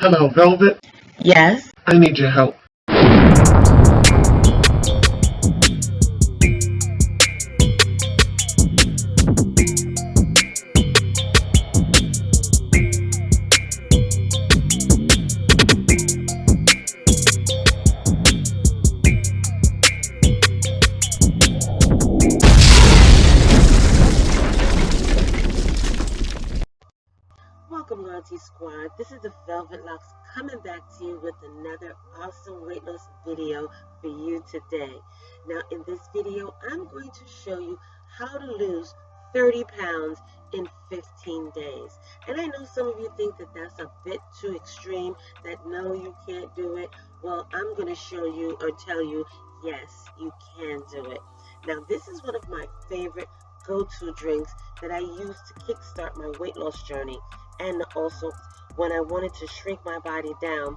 Hello, Velvet. Yes. I need your help. Welcome, Loyalty Squad. This is the Velvet Locks coming back to you with another awesome weight loss video for you today. Now, in this video, I'm going to show you how to lose 30 pounds in 15 days. And I know some of you think that that's a bit too extreme, that no, you can't do it. Well, I'm going to show you or tell you, yes, you can do it. Now, this is one of my favorite go-to drinks that I use to kickstart my weight loss journey. And also, when I wanted to shrink my body down,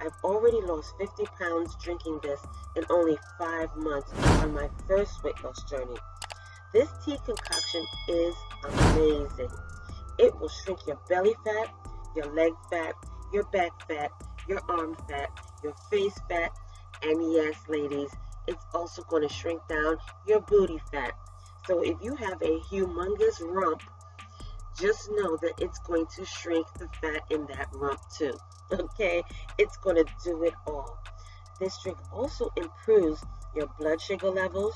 I've already lost 50 pounds drinking this in only 5 months on my first weight loss journey. This tea concoction is amazing. It will shrink your belly fat, your leg fat, your back fat, your arm fat, your face fat, and yes, ladies, it's also going to shrink down your booty fat. So if you have a humongous rump, just know that it's going to shrink the fat in that rump too. Okay? It's going to do it all. This drink also improves your blood sugar levels.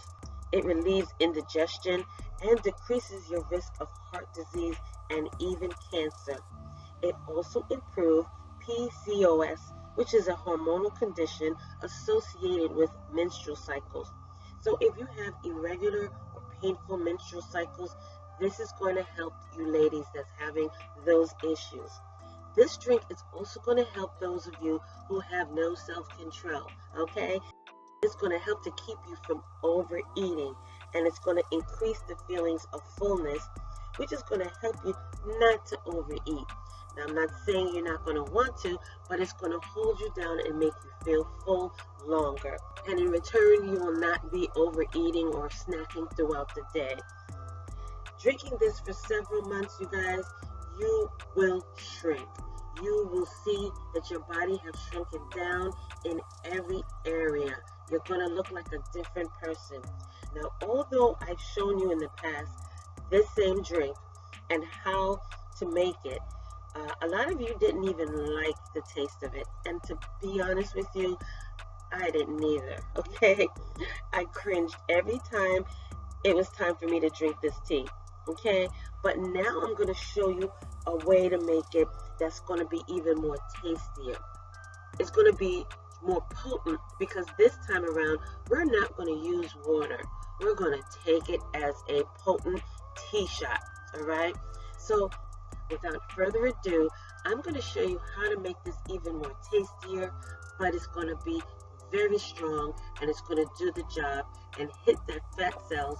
It relieves indigestion and decreases your risk of heart disease and even cancer. It also improves PCOS, which is a hormonal condition associated with menstrual cycles. So if you have irregular or painful menstrual cycles, this is going to help you ladies that's having those issues. This drink is also going to help those of you who have no self-control, okay? It's going to help to keep you from overeating, and it's going to increase the feelings of fullness, which is going to help you not to overeat. Now, I'm not saying you're not going to want to, but it's going to hold you down and make you feel full longer. And in return, you will not be overeating or snacking throughout the day. Drinking this for several months, you guys, you will shrink. You will see that your body has shrunken down in every area. You're going to look like a different person. Now, although I've shown you in the past this same drink and how to make it, a lot of you didn't even like the taste of it. And to be honest with you, I didn't either, okay? I cringed every time it was time for me to drink this tea. Okay, but now I'm going to show you a way to make it that's going to be even more tastier. It's going to be more potent because this time around, we're not going to use water. We're going to take it as a potent tea shot, all right? So without further ado, I'm going to show you how to make this even more tastier, but it's going to be very strong and it's going to do the job and hit that fat cells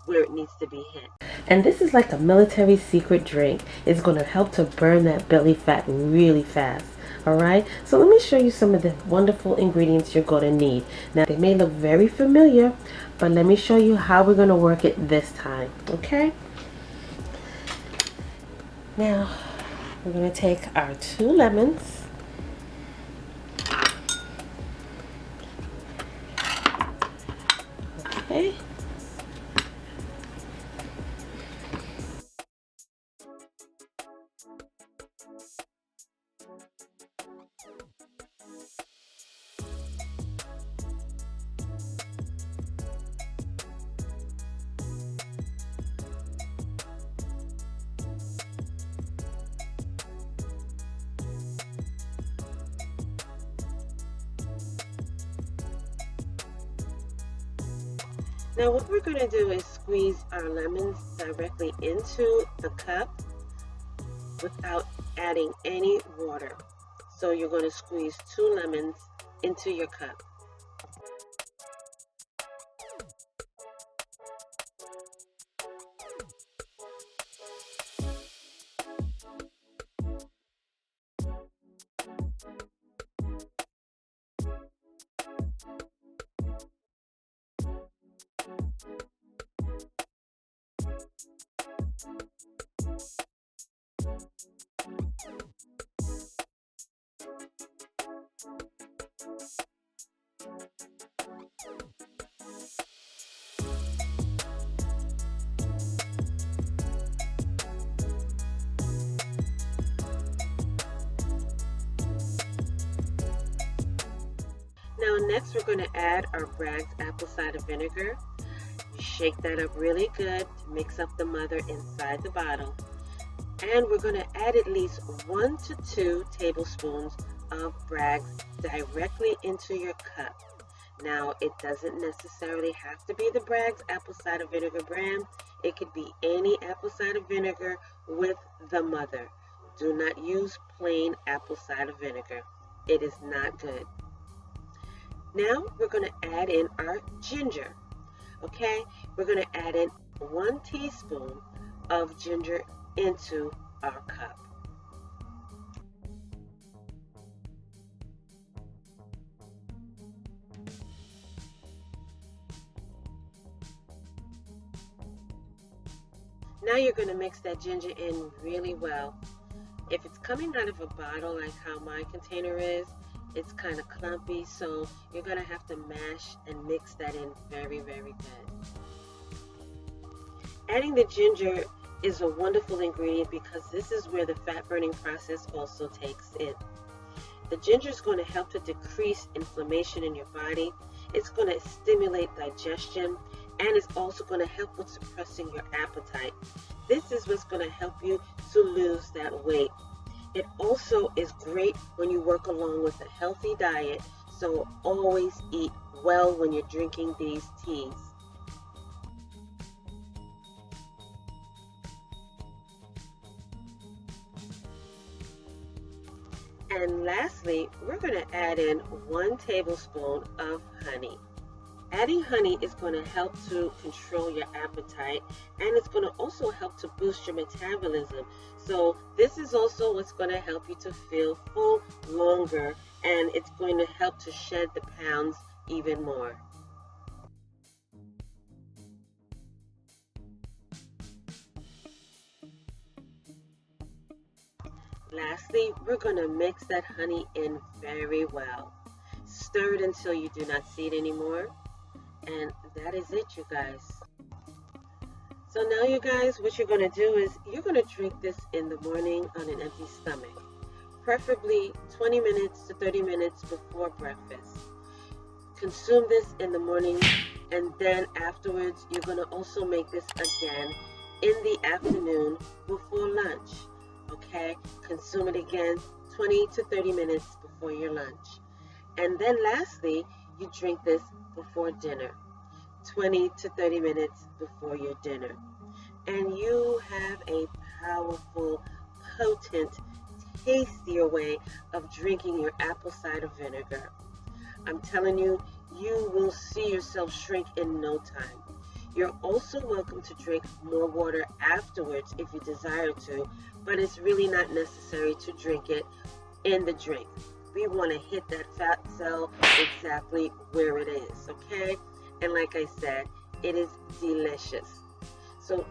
where it needs to be hit. And this is like a military secret drink. It's going to help to burn that belly fat really fast. Alright, so let me show you some of the wonderful ingredients you're going to need. Now, they may look very familiar, but let me show you how we're going to work it this time. Okay? Now, we're going to take our 2 lemons. Okay. Now what we're going to do is squeeze our lemons directly into the cup without adding any water. So you're going to squeeze 2 lemons into your cup. Now next we're going to add our Bragg's apple cider vinegar. You shake that up really good to mix up the mother inside the bottle. And we're going to add at least 1 to 2 tablespoons of Bragg's directly into your cup. Now, it doesn't necessarily have to be the Bragg's apple cider vinegar brand. It could be any apple cider vinegar with the mother. Do not use plain apple cider vinegar. It is not good. Now, we're going to add in our ginger. Okay, we're going to add in 1 teaspoon of ginger into our cup. Now you're going to mix that ginger in really well. If it's coming out of a bottle like how my container is, it's kind of clumpy, so you're going to have to mash and mix that in very, very good. Adding the ginger is a wonderful ingredient because this is where the fat burning process also takes in. The ginger is going to help to decrease inflammation in your body. It's going to stimulate digestion, and it's also going to help with suppressing your appetite. This is what's going to help you to lose that weight. It also is great when you work along with a healthy diet, so always eat well when you're drinking these teas. And lastly, we're going to add in 1 tablespoon of honey. Adding honey is going to help to control your appetite, and it's going to also help to boost your metabolism. So this is also what's going to help you to feel full longer, and it's going to help to shed the pounds even more. Lastly, we're going to mix that honey in very well. Stir it until you do not see it anymore. And that is it, you guys. So now, you guys, what you're going to do is you're going to drink this in the morning on an empty stomach. Preferably 20 minutes to 30 minutes before breakfast. Consume this in the morning, and then afterwards you're going to also make this again in the afternoon before lunch. Okay, consume it again 20 to 30 minutes before your lunch. And then lastly, you drink this before dinner, 20 to 30 minutes before your dinner. And you have a powerful, potent, tastier way of drinking your apple cider vinegar. I'm telling you, you will see yourself shrink in no time. You're also welcome to drink more water afterwards if you desire to, but it's really not necessary to drink it in the drink. We want to hit that fat cell exactly where it is, okay? And like I said, it is delicious. So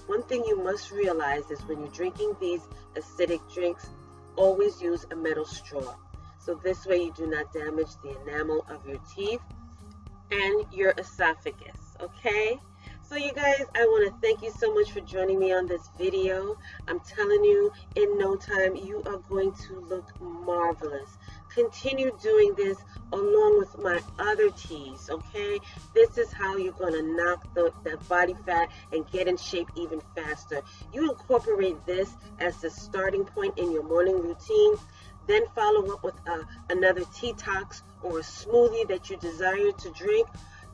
one thing you must realize is when you're drinking these acidic drinks, always use a metal straw. So this way you do not damage the enamel of your teeth and your esophagus, okay? So you guys, I want to thank you so much for joining me on this video. I'm telling you, in no time, you are going to look marvelous. Continue doing this along with my other teas, okay? This is how you're going to knock that body fat and get in shape even faster. You incorporate this as the starting point in your morning routine. Then follow up with another tea tox or a smoothie that you desire to drink.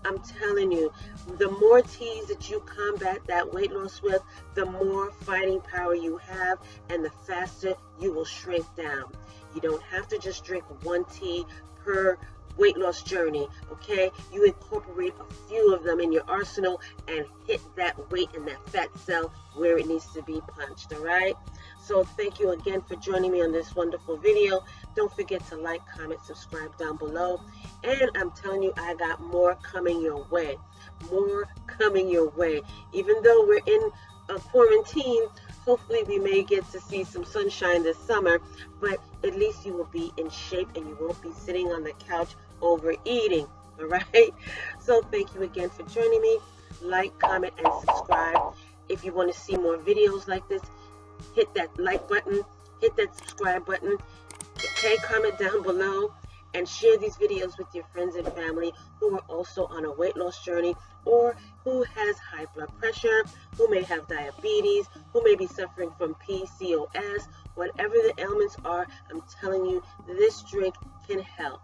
I'm telling you, the more teas that you combat that weight loss with, the more fighting power you have and the faster you will shrink down. You don't have to just drink 1 tea per weight loss journey, okay? You incorporate a few of them in your arsenal and hit that weight and that fat cell where it needs to be punched, all right? So thank you again for joining me on this wonderful video. Don't forget to like, comment, subscribe down below. And I'm telling you, I got more coming your way. More coming your way. Even though we're in a quarantine, hopefully we may get to see some sunshine this summer, but at least you will be in shape and you won't be sitting on the couch overeating, all right? So thank you again for joining me. Like, comment, and subscribe. If you want to see more videos like this, hit that like button, hit that subscribe button, okay, comment down below, and share these videos with your friends and family who are also on a weight loss journey, or who has high blood pressure, who may have diabetes, who may be suffering from PCOS. Whatever the ailments are, I'm telling you, this drink can help.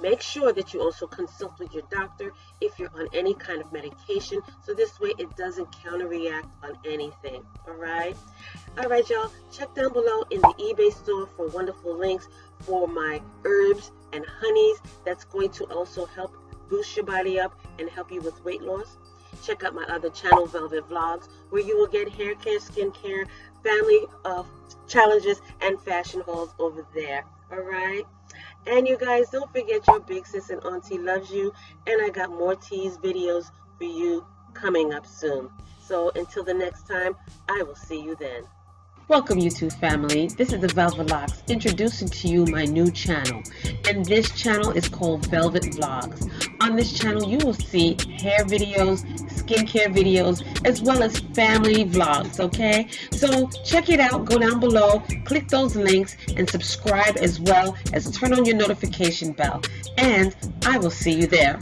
Make sure that you also consult with your doctor if you're on any kind of medication, so this way it doesn't counter-react on anything. All right, y'all. Check down below in the eBay store for wonderful links for my herbs and honeys. That's going to also help boost your body up and help you with weight loss. Check out my other channel, Velvet Vlogs, where you will get hair care, skincare, family challenges, and fashion hauls over there. All right. And you guys, don't forget your big sis and auntie loves you. And I got more teas videos for you coming up soon. So until the next time, I will see you then. Welcome, YouTube family. This is the Velvet Locks introducing to you my new channel. And this channel is called Velvet Vlogs. On this channel, you will see hair videos, skincare videos, as well as family vlogs, okay? So check it out. Go down below, click those links, and subscribe, as well as turn on your notification bell. And I will see you there.